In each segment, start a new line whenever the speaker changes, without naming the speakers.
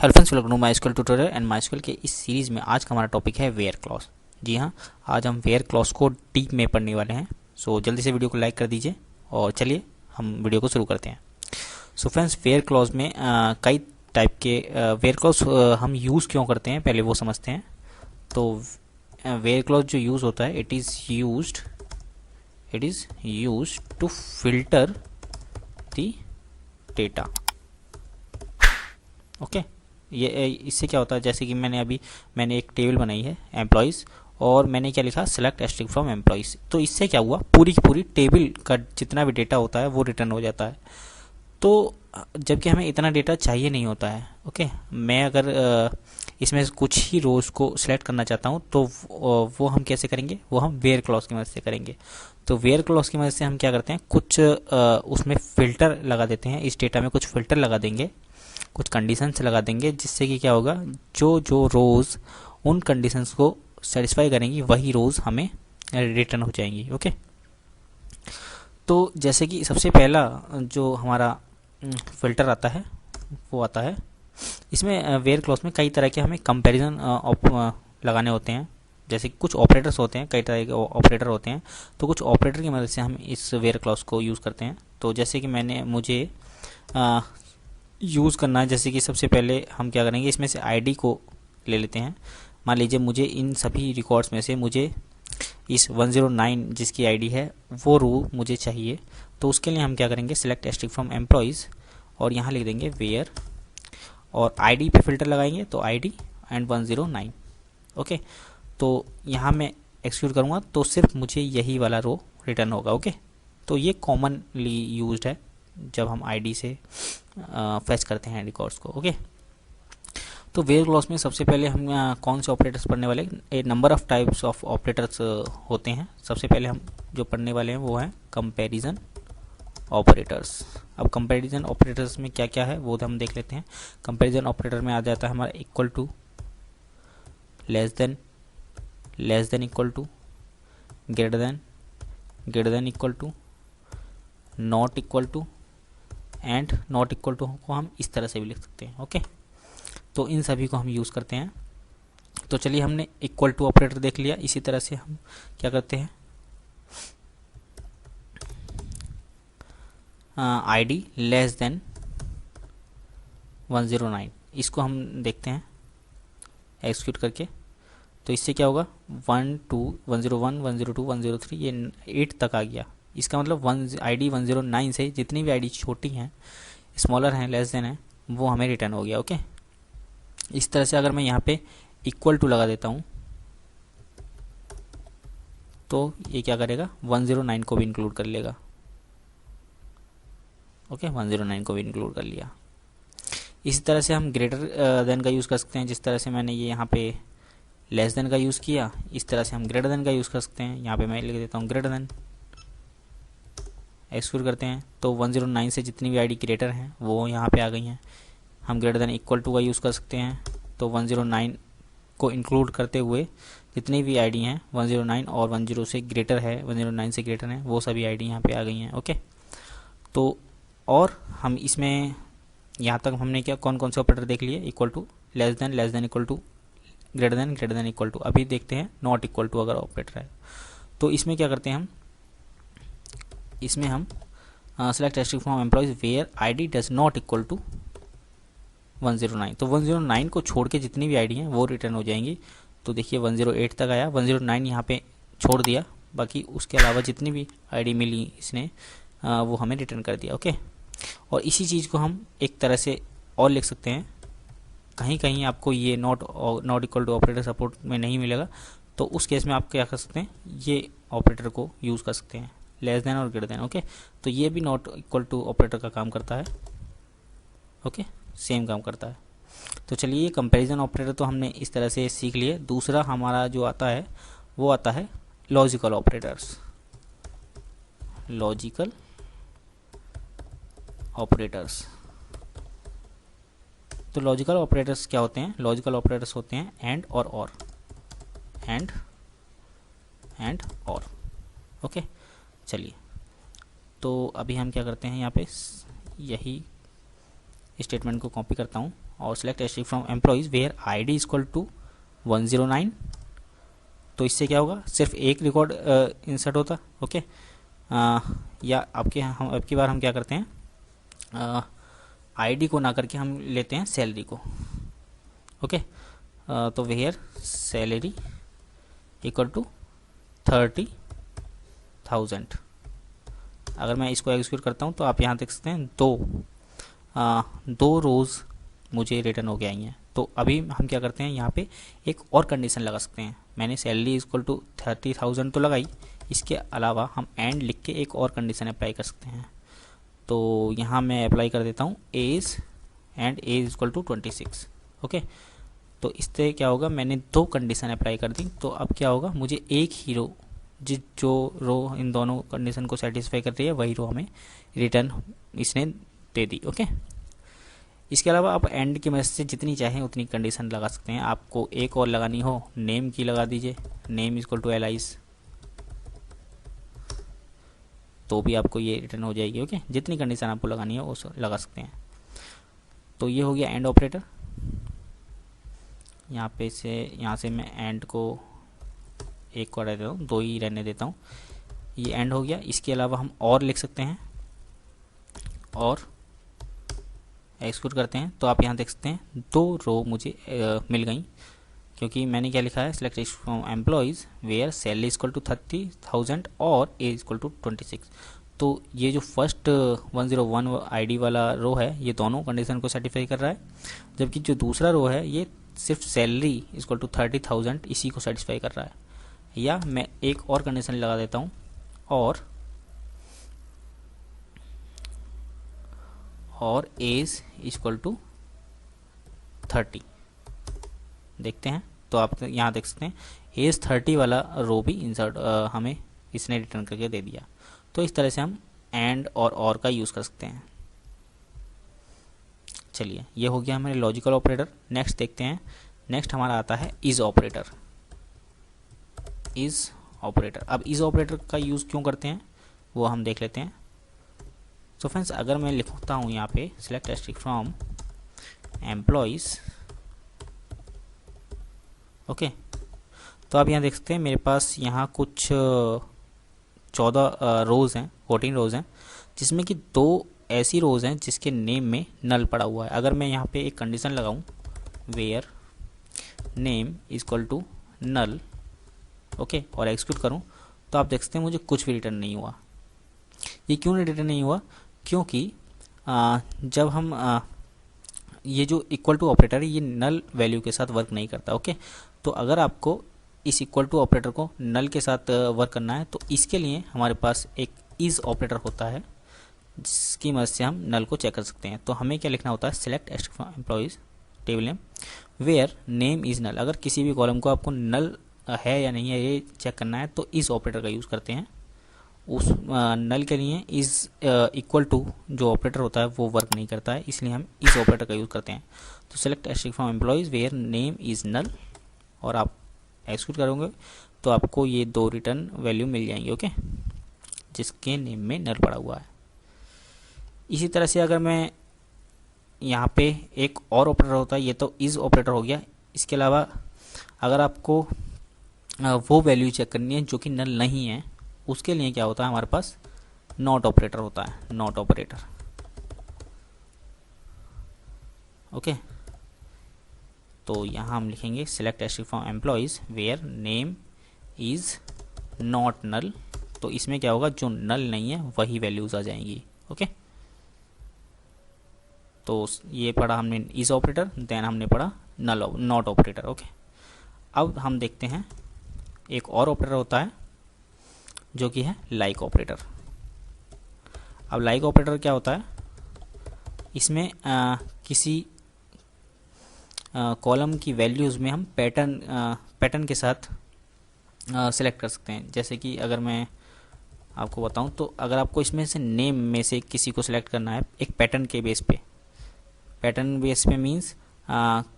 Hello friends, welcome to my tutorial and my के इस series में आज का हमारा टॉपिक है वेयर क्लॉज। जी हाँ, आज हम वेयर क्लॉज को डीप में पढ़ने वाले हैं। सो जल्दी से वीडियो को लाइक कर दीजिए और चलिए हम वीडियो को शुरू करते हैं। सो फ्रेंड्स, वेयर क्लॉज में कई टाइप के वेयर क्लॉज हम यूज़ क्यों करते हैं पहले वो समझते हैं। तो वेयर क्लॉज जो यूज़ होता है, it is use to filter the data. Okay, ये इससे क्या होता है, जैसे कि मैंने एक टेबल बनाई है एम्प्लॉयज़ और मैंने क्या लिखा, सेलेक्ट स्ट्रिंग फ्रॉम एम्प्लॉयज़। तो इससे क्या हुआ, पूरी की पूरी टेबल का जितना भी डेटा होता है वो रिटर्न हो जाता है। तो जबकि हमें इतना डेटा चाहिए नहीं होता है। ओके, मैं अगर इसमें से कुछ ही रोज को सिलेक्ट करना चाहता हूँ तो वो हम कैसे करेंगे, वो हम वेयर क्लॉज की मदद से करेंगे। तो वेयर क्लॉज की मदद से हम क्या करते हैं, कुछ उसमें फ़िल्टर लगा देते हैं, इस डेटा में कुछ फ़िल्टर लगा देंगे, कुछ कंडीशंस लगा देंगे, जिससे कि क्या होगा, जो जो रोज़ उन कंडीशंस को सेटिस्फाई करेंगी वही रोज़ हमें रिटर्न हो जाएंगी। ओके, तो जैसे कि सबसे पहला जो हमारा फ़िल्टर आता है वो आता है, इसमें वेयर क्लॉज में कई तरह के हमें कंपैरिजन लगाने होते हैं। जैसे कुछ ऑपरेटर्स होते हैं, कई तरह के ऑपरेटर होते हैं, तो कुछ ऑपरेटर की मदद से हम इस वेयर क्लॉज को यूज़ करते हैं। तो जैसे कि मुझे यूज़ करना है, जैसे कि सबसे पहले हम क्या करेंगे, इसमें से आईडी को ले लेते हैं। मान लीजिए मुझे इन सभी रिकॉर्ड्स में से मुझे इस 109 जिसकी आईडी है वो रो मुझे चाहिए। तो उसके लिए हम क्या करेंगे, सिलेक्ट स्ट्रिंग फ्रॉम एम्प्लॉयज़ और यहाँ लिख देंगे वेयर और आईडी पे फिल्टर लगाएंगे तो आईडी एंड 109। ओके, तो यहाँ मैं एक्सिक्यूट करूँगा तो सिर्फ मुझे यही वाला रो रिटर्न होगा। ओके, तो ये कॉमनली यूज्ड है जब हम आईडी से फैच करते हैं रिकॉर्ड्स को। ओके, तो वेयर क्लॉज में सबसे पहले हम कौन से ऑपरेटर्स पढ़ने वाले, a number of types of operators होते हैं। सबसे पहले हम जो पढ़ने वाले हैं वो है कंपैरिजन ऑपरेटर्स। अब कंपैरिजन ऑपरेटर्स में क्या क्या है वो हम देख लेते हैं। कंपैरिजन ऑपरेटर में आ जाता है हमारा equal to, less than equal to, greater than equal to, not equal to and not equal to को हम इस तरह से भी लिख सकते हैं। ओके, तो इन सभी को हम यूज़ करते हैं। तो चलिए, हमने इक्वल टू ऑपरेटर देख लिया। इसी तरह से हम क्या करते हैं, आईडी लेस देन 109, इसको हम देखते हैं एक्सिक्यूट करके। तो इससे क्या होगा, 101, 102, 103, ये 8 तक आ गया। इसका मतलब आईडी 109 से जितनी भी आईडी छोटी हैं, स्मॉलर हैं, लेस देन है, वो हमें रिटर्न हो गया। ओके, इस तरह से अगर मैं यहाँ पे इक्वल टू लगा देता हूँ तो ये क्या करेगा, 109 को भी इंक्लूड कर लेगा। ओके, 109 को भी इंक्लूड कर लिया। इसी तरह से हम ग्रेटर देन का यूज़ कर सकते हैं। जिस तरह से मैंने ये यहाँ पे लेस देन का यूज़ किया, इस तरह से हम ग्रेटर देन का यूज़ कर सकते हैं। यहाँ पे मैं लिख देता हूँ ग्रेटर देन, एक्सक्यूट करते हैं तो 109 से जितनी भी आईडी ग्रेटर हैं वो यहाँ पे आ गई हैं। हम ग्रेटर देन इक्वल टू का यूज़ कर सकते हैं, तो 109 को इंक्लूड करते हुए जितनी भी आईडी हैं 109 और 10 से ग्रेटर है, 109 से ग्रेटर हैं, वो सभी आईडी यहाँ पे आ गई हैं। ओके, तो और हम इसमें यहाँ तक हमने क्या कौन कौन से ऑपरेटर देख लिए, equal to, less than equal to, greater than equal to. अभी देखते हैं नॉट इक्वल टू अगर ऑपरेटर है तो इसमें क्या करते हैं हम, इसमें हम select string from employees where ID does not equal to 109। तो 109 को छोड़ के जितनी भी आईडी हैं वो रिटर्न हो जाएंगी। तो देखिए 108 तक आया, 109 यहाँ पे छोड़ दिया, बाकी उसके अलावा जितनी भी आईडी मिली इसने वो हमें रिटर्न कर दिया। ओके, और इसी चीज़ को हम एक तरह से और लिख सकते हैं। कहीं कहीं आपको ये not equal to operator support में नहीं मिलेगा, तो उस केस में आप क्या कर सकते हैं, ये ऑपरेटर को यूज़ कर सकते हैं, लेस देन और ग्रेटर देन। ओके, तो ये भी नॉट इक्वल टू ऑपरेटर का काम करता है। ओके, सेम काम करता है। तो चलिए, कंपैरिजन ऑपरेटर तो हमने इस तरह से सीख लिए। दूसरा हमारा जो आता है वो आता है लॉजिकल ऑपरेटर्स। लॉजिकल ऑपरेटर्स, तो लॉजिकल ऑपरेटर्स क्या होते हैं, लॉजिकल ऑपरेटर्स होते हैं एंड और, एंड और। ओके, चलिए, तो अभी हम क्या करते हैं, यहाँ पे यही स्टेटमेंट को कॉपी करता हूँ और select asterisk from employees where ID equal to 109। तो इससे क्या होगा, सिर्फ एक रिकॉर्ड इंसर्ट होता। ओके, या आपके हम अब की बार हम क्या करते हैं, आईडी को ना करके हम लेते हैं सैलरी को। ओके, तो वेयर सैलरी इक्वल टू 30,000। अगर मैं इसको एग्जीक्यूट करता हूँ तो आप यहाँ देख सकते हैं दो रोज़ मुझे रिटर्न हो के आई हैं। तो अभी हम क्या करते हैं, यहाँ पे एक और कंडीशन लगा सकते हैं। मैंने सैलरी इक्वल टू 30,000 तो लगाई, इसके अलावा हम एंड लिख के एक और कंडीशन अप्लाई कर सकते हैं। तो यहाँ मैं अप्लाई कर देता हूँ age and age equal to 26। ओके, तो इससे क्या होगा, मैंने दो कंडीशन अप्लाई कर दी। तो अब क्या होगा, मुझे एक ही रो जो रो इन दोनों कंडीशन को सेटिस्फाई कर रही है वही रो हमें रिटर्न इसने दे दी। ओके, इसके अलावा आप एंड की मदद से जितनी चाहें उतनी कंडीशन लगा सकते हैं। आपको एक और लगानी हो, नेम की लगा दीजिए, नेम इक्वल टू एलाइस, तो भी आपको ये रिटर्न हो जाएगी। ओके, जितनी कंडीशन आपको लगानी है वो लगा सकते हैं। तो ये हो गया एंड ऑपरेटर। यहाँ से मैं एंड को एक को हटा देता हूँ, दो ही रहने देता हूँ। ये एंड हो गया। इसके अलावा हम और लिख सकते हैं, और एक्सक्यूट करते हैं तो आप यहाँ देख सकते हैं दो रो मुझे मिल गई, क्योंकि मैंने क्या लिखा है, select from employees where salary equal to 30,000 और एज इक्वल टू 26। तो ये जो फर्स्ट 101 आईडी वाला रो है ये दोनों कंडीशन को सेटिस्फाई कर रहा है, जबकि जो दूसरा रो है ये सिर्फ सैलरी इक्वल टू 30,000 इसी को सेटिस्फाई कर रहा है। या मैं एक और कंडीशन लगा देता हूँ, और एज इक्वल टू 30 देखते हैं। तो आप यहाँ देख सकते हैं एज 30 वाला रो भी इंसर्ट हमें इसने रिटर्न करके दे दिया। तो इस तरह से हम एंड और का यूज़ कर सकते हैं। चलिए, ये हो गया हमारे लॉजिकल ऑपरेटर। नेक्स्ट देखते हैं, नेक्स्ट हमारा आता है इज ऑपरेटर। इज ऑपरेटर, अब इज ऑपरेटर का यूज़ क्यों करते हैं वो हम देख लेते हैं। तो फ्रेंड्स, अगर मैं लिखता हूँ यहाँ पे select asterisk from employees, okay, तो आप यहाँ देख सकते हैं मेरे पास यहाँ कुछ 14 रोज़ हैं, 14 रोज़ हैं, जिसमें कि दो ऐसी रोज़ हैं जिसके नेम में नल पड़ा हुआ है। अगर मैं यहाँ पे एक कंडीशन लगाऊं where name equal to null, okay, और एक्सिक्यूट करूं तो आप देख सकते हैं मुझे कुछ भी रिटर्न नहीं हुआ। ये क्यों रिटर्न नहीं हुआ, क्योंकि जब हम ये जो इक्वल टू ऑपरेटर है ये नल वैल्यू के साथ वर्क नहीं करता। ओके, तो अगर आपको इस इक्वल टू ऑपरेटर को नल के साथ वर्क करना है तो इसके लिए हमारे पास एक इज ऑपरेटर होता है जिसकी मदद से हम नल को चेक कर सकते हैं। तो हमें क्या लिखना होता है, select asterisk from employees table name where name is null. अगर किसी भी कॉलम को आपको नल है या नहीं है ये चेक करना है तो इस ऑपरेटर का यूज़ करते हैं। उस नल के लिए इज इक्वल टू जो ऑपरेटर होता है वो वर्क नहीं करता है, इसलिए हम इस ऑपरेटर का यूज़ करते हैं। तो select asterisk from employees where name is null, और आप एक्सिक्यूट करोगे तो आपको ये दो रिटर्न वैल्यू मिल जाएंगे। ओके, जिसके नेम में नल पड़ा हुआ है। इसी तरह से अगर मैं यहाँ पे एक और ऑपरेटर होता है, ये तो इज ऑपरेटर हो गया। इसके अलावा अगर आपको वो वैल्यू चेक करनी है जो कि नल नहीं है, उसके लिए क्या होता है, हमारे पास नॉट ऑपरेटर होता है, नॉट ऑपरेटर। ओके, तो यहाँ हम लिखेंगे select asterisk from employees where name is not null. तो इसमें क्या होगा, जो नल नहीं है वही वैल्यूज आ जाएंगी। ओके, तो ये पढ़ा हमने इज ऑपरेटर, देन हमने पढ़ा नल नॉट ऑपरेटर। ओके, अब हम देखते हैं एक और ऑपरेटर होता है जो कि है लाइक ऑपरेटर। अब लाइक ऑपरेटर क्या होता है, इसमें किसी कॉलम की वैल्यूज़ में हम पैटर्न के साथ सेलेक्ट कर सकते हैं। जैसे कि अगर मैं आपको बताऊं तो अगर आपको इसमें से नेम में से किसी को सिलेक्ट करना है एक पैटर्न के बेस पे, पैटर्न बेस पे मीन्स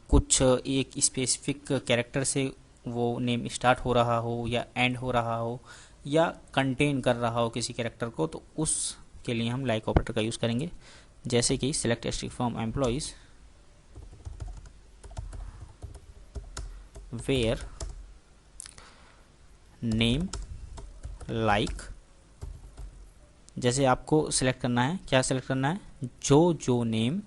कुछ एक स्पेसिफिक कैरेक्टर से वो नेम स्टार्ट हो रहा हो या एंड हो रहा हो या कंटेन कर रहा हो किसी कैरेक्टर को, तो उसके लिए हम लाइक ऑपरेटर का यूज़ करेंगे। जैसे कि select asterisk from employees where name like, जैसे आपको सिलेक्ट करना है, क्या सिलेक्ट करना है, जो नेम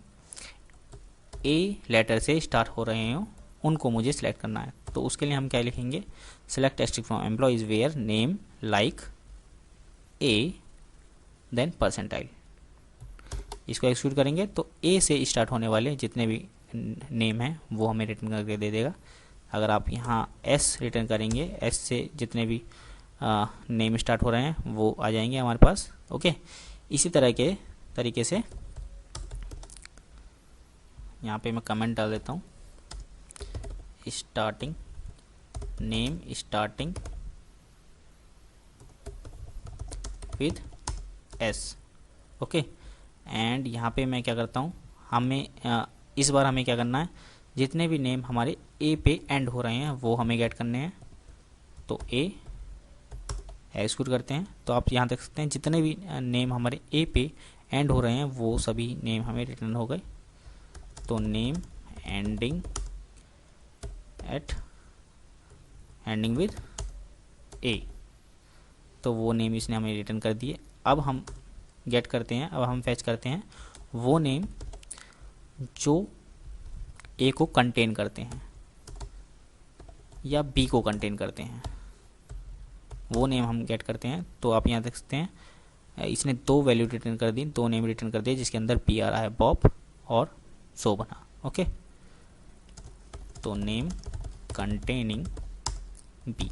ए लेटर से स्टार्ट हो रहे हो उनको मुझे सिलेक्ट करना है। तो उसके लिए हम क्या लिखेंगे, select asterisk from employees where name like A then percentile. इसको एक्सिक्यूट करेंगे तो ए से स्टार्ट होने वाले जितने भी नेम हैं वो हमें रिटर्न करके दे देगा। अगर आप यहाँ एस रिटर्न करेंगे, एस से जितने भी नेम स्टार्ट हो रहे हैं वो आ जाएंगे हमारे पास। ओके, इसी तरह के तरीके से यहाँ पे मैं कमेंट डाल देता हूँ, starting name starting with S. Okay, and यहाँ पे मैं क्या करता हूँ, हमें इस बार हमें क्या करना है, जितने भी नेम हमारे ए पे एंड हो रहे हैं वो हमें गेट करने हैं। तो ए एक्सिक्यूट करते हैं तो आप यहाँ देख सकते हैं जितने भी नेम हमारे ए पे एंड हो रहे हैं वो सभी नेम हमें रिटर्न हो गए। तो नेम एंडिंग विद ए, तो वो नेम इसने हमें रिटर्न कर दिए। अब हम गेट करते हैं, अब हम फैच करते हैं वो नेम जो ए को कंटेन करते हैं या बी को कंटेन करते हैं, वो नेम हम गेट करते हैं। तो आप यहाँ देख सकते हैं इसने दो वैल्यू रिटर्न कर दी, दो नेम रिटर्न कर दिए जिसके अंदर बी आ रहा है, बॉब और शोभना। ओके, तो नेम कंटेनिंग बी।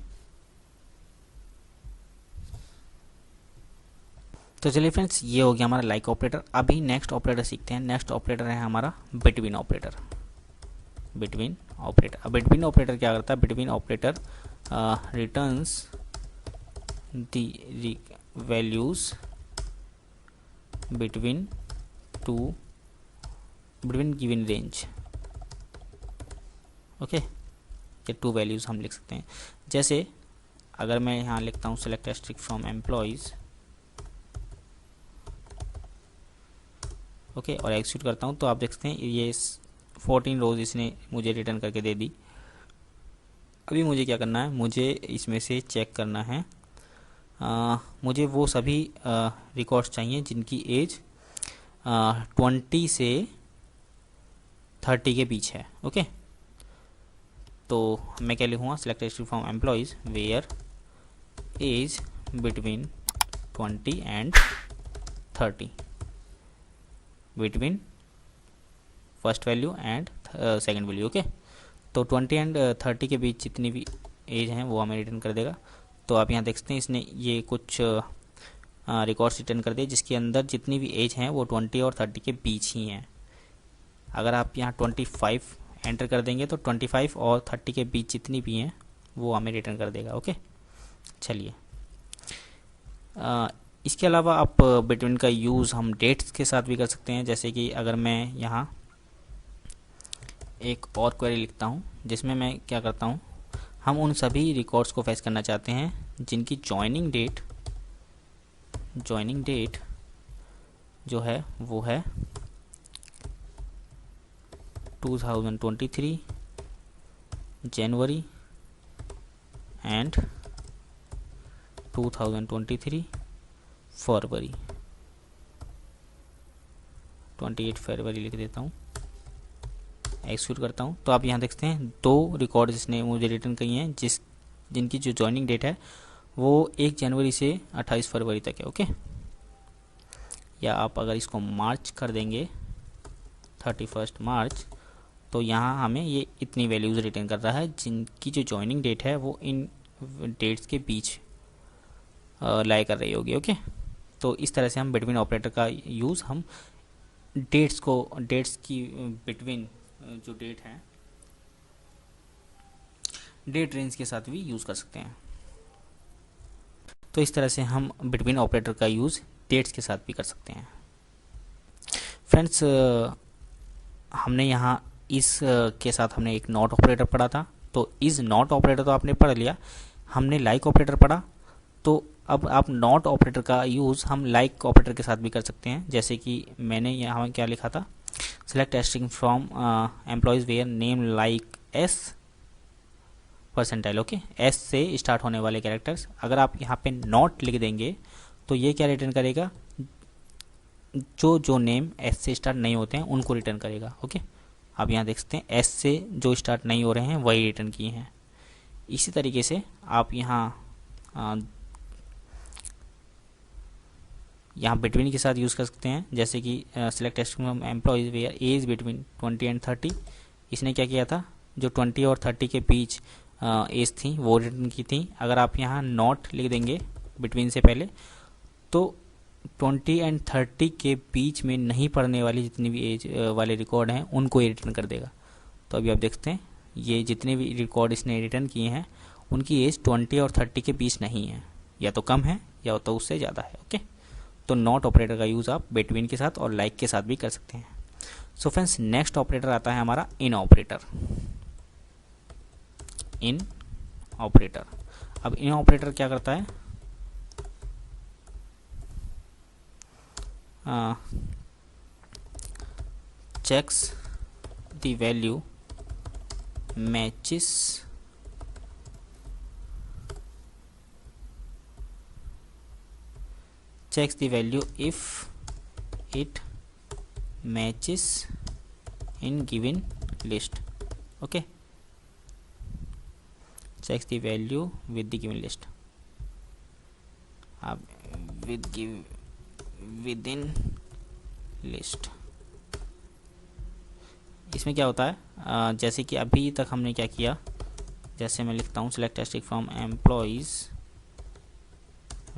तो चलिए फ्रेंड्स, ये हो गया हमारा लाइक ऑपरेटर। अभी नेक्स्ट ऑपरेटर सीखते हैं। नेक्स्ट ऑपरेटर है हमारा बिटवीन ऑपरेटर। बिटवीन ऑपरेटर, अब बिटवीन ऑपरेटर क्या करता है, between operator returns the values between given range. Okay, ये टू वैल्यूज हम लिख सकते हैं। जैसे अगर मैं यहाँ लिखता हूँ select asterisk from employees, okay, और एक्सिक्यूट करता हूँ तो आप देख सकते हैं ये 14 रोज इसने मुझे रिटर्न करके दे दी। अभी मुझे क्या करना है, मुझे इसमें से चेक करना है, मुझे वो सभी रिकॉर्ड्स चाहिए जिनकी एज 20 से 30 के बीच है। ओके, तो मैं क्या लिखूँगा, select asterisk from employees where age between 20 and 30, between first value and second value. Okay, तो 20 एंड 30 के बीच जितनी भी एज हैं वो हमें रिटर्न कर देगा। तो आप यहाँ देख सकते हैं इसने ये कुछ रिकॉर्ड्स रिटर्न कर दिए जिसके अंदर जितनी भी एज हैं वो 20 और 30 के बीच ही हैं। अगर आप यहाँ 25 एंटर कर देंगे तो 25 और 30 के बीच जितनी भी हैं वो हमें रिटर्न कर देगा। ओके, चलिए, इसके अलावा आप बिटवीन का यूज़ हम डेट्स के साथ भी कर सकते हैं। जैसे कि अगर मैं यहाँ एक और क्वेरी लिखता हूँ जिसमें मैं क्या करता हूँ, हम उन सभी रिकॉर्ड्स को फैच करना चाहते हैं जिनकी जॉइनिंग डेट जो है वो है 2023 जनवरी एंड 2023 फरवरी, 28 फरवरी लिख देता हूँ, एक्सिक्यूट करता हूँ। तो आप यहाँ देखते हैं दो रिकॉर्ड जिसने मुझे रिटर्न किए हैं जिनकी जो जॉइनिंग डेट है वो 1 जनवरी से 28 फरवरी तक है। ओके, या आप अगर इसको मार्च कर देंगे 31 मार्च, तो यहाँ हमें ये इतनी वैल्यूज़ रिटर्न कर रहा है जिनकी जो जॉइनिंग डेट है वो इन डेट्स के बीच लाई कर रही होगी। ओके, तो इस तरह से हम बिटवीन ऑपरेटर का यूज़ हम डेट्स की बिटवीन जो डेट है डेट रेंज के साथ भी यूज़ कर सकते हैं। तो इस तरह से हम बिटवीन ऑपरेटर का यूज़ डेट्स के साथ भी कर सकते हैं। फ्रेंड्स, हमने यहाँ इस के साथ हमने एक नॉट ऑपरेटर पढ़ा था, तो इस नॉट ऑपरेटर तो आपने पढ़ लिया, हमने लाइक ऑपरेटर पढ़ा। तो अब आप नॉट ऑपरेटर का यूज़ हम लाइक ऑपरेटर के साथ भी कर सकते हैं। जैसे कि मैंने यहाँ क्या लिखा था, select string from employees where name like S percentile. Okay, S से स्टार्ट होने वाले कैरेक्टर्स। अगर आप यहाँ पे नॉट लिख देंगे तो ये क्या रिटर्न करेगा, जो नेम एस से स्टार्ट नहीं होते हैं उनको रिटर्न करेगा। ओके, आप यहाँ देख सकते हैं एस से जो स्टार्ट नहीं हो रहे हैं वही रिटर्न किए हैं। इसी तरीके से आप यहाँ बिटवीन के साथ यूज़ कर सकते हैं, जैसे कि select from employees where age between 20 and 30। इसने क्या किया था, जो 20 और 30 के बीच एज थी वो रिटर्न की थी। अगर आप यहाँ नॉट लिख देंगे बिटवीन से पहले तो 20 एंड 30 के बीच में नहीं पढ़ने वाली जितनी भी एज वाले रिकॉर्ड हैं उनको ये रिटर्न कर देगा। तो अभी आप देखते हैं ये जितने भी रिकॉर्ड इसने रिटर्न किए हैं उनकी एज 20 और 30 के बीच नहीं है, या तो कम है या तो उससे ज़्यादा है। ओके, तो नॉट ऑपरेटर का यूज़ आप बिटवीन के साथ और लाइक के साथ भी कर सकते हैं। सो फ्रेंड्स, नेक्स्ट ऑपरेटर आता है हमारा इन ऑपरेटर। इन ऑपरेटर, अब इन ऑपरेटर क्या करता है, checks the value matches if it matches in given list. Okay, checks the value with the given list, within list. इसमें क्या होता है, जैसे कि अभी तक हमने क्या किया, जैसे मैं लिखता हूँ select asterisk from employees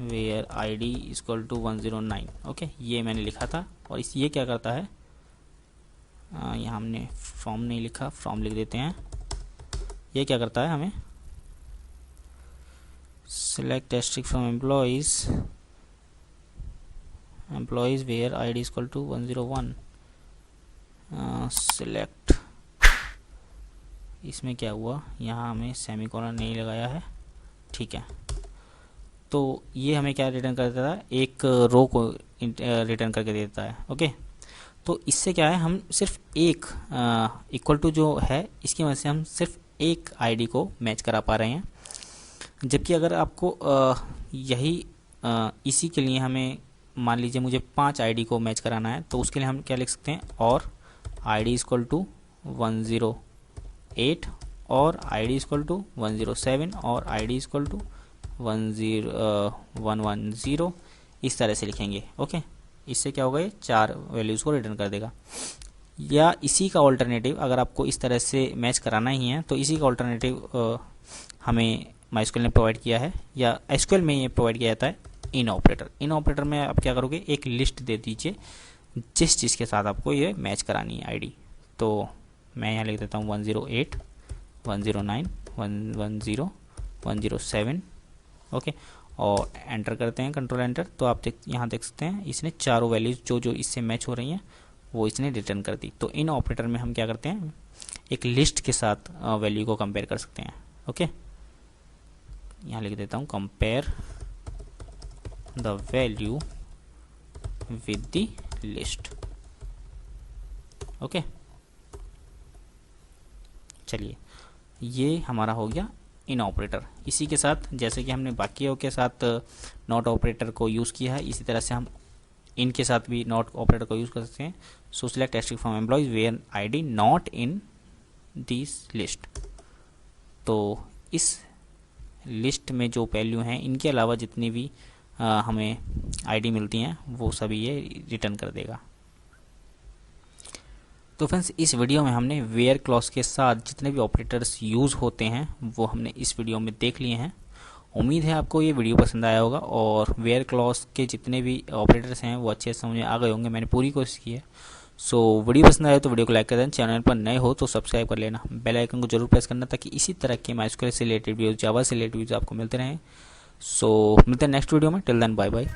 where ID equal to 109। Okay, ये मैंने लिखा था। और ये क्या करता है, यहाँ हमने फ्रॉम नहीं लिखा, फ्रॉम लिख देते हैं। ये क्या करता है, हमें select asterisk from employees where ID equal to 101 select. इसमें क्या हुआ, यहाँ हमें सेमीकोलन नहीं लगाया है, ठीक है। तो ये हमें क्या रिटर्न कर देता है, एक रो को रिटर्न करके देता है। ओके, तो इससे क्या है, हम सिर्फ एक इक्वल टू जो है इसकी वजह से हम सिर्फ एक आईडी को मैच करा पा रहे हैं। जबकि अगर आपको इसी के लिए हमें मान लीजिए मुझे 5 आईडी को मैच कराना है, तो उसके लिए हम क्या लिख सकते हैं, और आईडी इक्वल टू 108 और आईडी इक्वल टू 107 और आईडी इक्वल टू 110, इस तरह से लिखेंगे। ओके, इससे क्या होगा, ये 4 वैल्यूज़ को रिटर्न कर देगा। या इसी का ऑल्टरनेटिव, अगर आपको इस तरह से मैच कराना ही है तो इसी का ऑल्टरनेटिव हमें MySQL ने प्रोवाइड किया है, या SQL में ये प्रोवाइड किया जाता है इन ऑपरेटर। इन ऑपरेटर में आप क्या करोगे, एक लिस्ट दे दीजिए जिस चीज़ के साथ आपको ये मैच करानी है आईडी। तो मैं यहाँ लिख देता हूँ 108, 109, 110, 107। ओके, और एंटर करते हैं, कंट्रोल एंटर। तो आप यहाँ देख सकते हैं इसने चारों वैल्यूज़ जो इससे मैच हो रही हैं वो इसने रिटर्न कर दी। तो इन ऑपरेटर में हम क्या करते हैं, एक लिस्ट के साथ वैल्यू को कंपेयर कर सकते हैं। ओके, यहाँ लिख देता हूँ compare the value with the list. Okay, चलिए ये हमारा हो गया इन ऑपरेटर। इसी के साथ जैसे कि हमने बाकियों के साथ नॉट ऑपरेटर को यूज़ किया है, इसी तरह से हम इन के साथ भी नॉट ऑपरेटर को यूज़ कर सकते हैं। So select asterisk from employees where ID not in this list. तो इस लिस्ट में जो वैल्यू हैं इनके अलावा जितनी भी हमें आईडी मिलती हैं वो सभी ये रिटर्न कर देगा। तो फ्रेंड्स, इस वीडियो में हमने वेयर क्लॉज के साथ जितने भी ऑपरेटर्स यूज़ होते हैं वो हमने इस वीडियो में देख लिए हैं। उम्मीद है आपको ये वीडियो पसंद आया होगा और वेयर क्लॉज के जितने भी ऑपरेटर्स हैं वो अच्छे से समझ में आ गए होंगे। मैंने पूरी कोशिश की है। सो वीडियो पसंद आए तो वीडियो को लाइक कर देना, चैनल पर नए हो तो सब्सक्राइब कर लेना, बेल आइकन को जरूर प्रेस करना ताकि इसी तरह के MySQL से रिलेटेड वीडियोज, जावा से रिलेटेड वीडियोज आपको मिलते रहें। सो मिलते हैं नेक्स्ट वीडियो में। Till then bye bye.